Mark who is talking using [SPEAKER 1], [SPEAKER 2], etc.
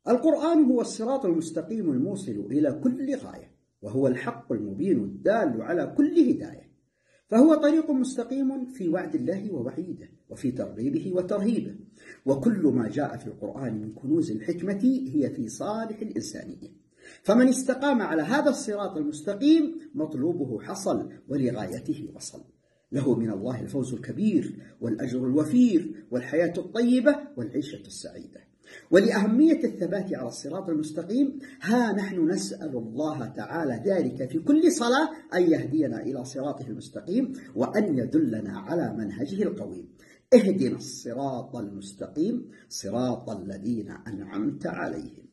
[SPEAKER 1] القرآن هو الصراط المستقيم الموصل إلى كل غاية، وهو الحق المبين الدال على كل هداية، فهو طريق مستقيم في وعد الله ووعيده، وفي ترغيبه وترهيبه، وكل ما جاء في القرآن من كنوز الحكمة هي في صالح الإنسانية. فمن استقام على هذا الصراط المستقيم مطلوبه حصل ولغايته وصل، له من الله الفوز الكبير والأجر الوفير والحياة الطيبة والعيشة السعيدة. ولأهمية الثبات على الصراط المستقيم ها نحن نسأل الله تعالى ذلك في كل صلاة، أن يهدينا إلى صراطه المستقيم وأن يدلنا على منهجه القويم. اهدنا الصراط المستقيم صراط الذين أنعمت عليهم.